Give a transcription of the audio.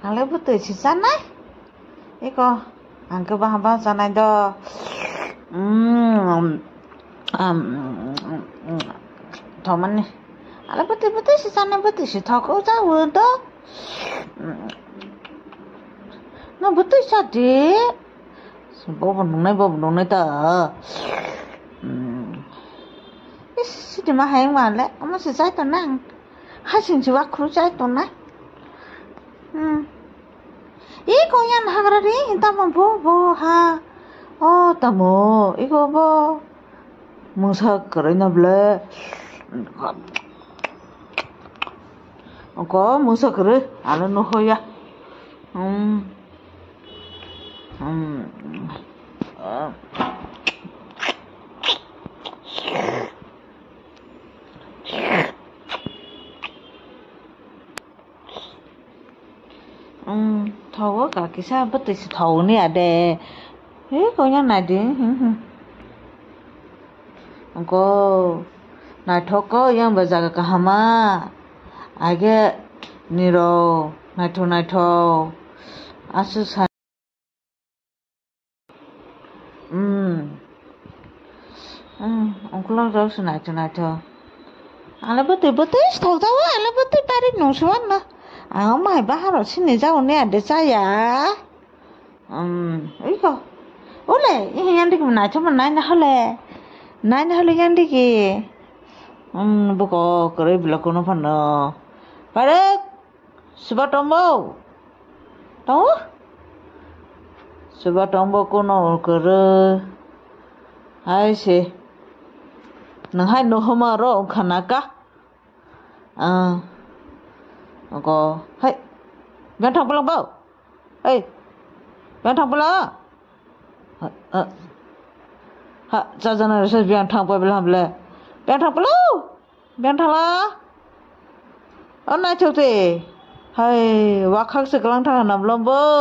Hãy bút từ chỉ sẵn đấy. Ý cô, ăn cơ ba giờ này đó. Thôi mình hãy bút từ chỉ sẵn này bút từ chỉ thọ câu ra vườn đó. Nó bút từ sao đi? Bố một đồng này tờ. Thì mà hay mà lẽ, mà sẽ giải tao năng. Hai sinh chỉ bác khứ giải tao năng. Iko yan hagrari hinta mambo ha. Oh tamo iko bo. Musa kerana bela. Ko musa kere ala no hoya. Thầu cả cái sao bất tỉnh thầu nè à đè thế coi nhá này đi có này thầu có yang bây giờ cả hama ai cái niro này thầu asu sa ông cứ lo rồi này thầu ala bất tỉnh thầu tao ala bất tỉnh Paris nông sản na mày bahar sini jauh ni ada saya. Iko. Oleh, ini yang dikit mana cuma nanya hale yang dikit. Buka kerja bila kono pana. Parik, sebab tombo. Tahu? Sebab tombo kono kerja. Hai si. Nang hai no hama ro kanaka. Có hey bên thằng bông bao hey bên thằng bông cha dân này sẽ bên thằng bông làm lệ bên thằng la anh này chơi gì hey vác khắc sức lang thang nằm lom bơ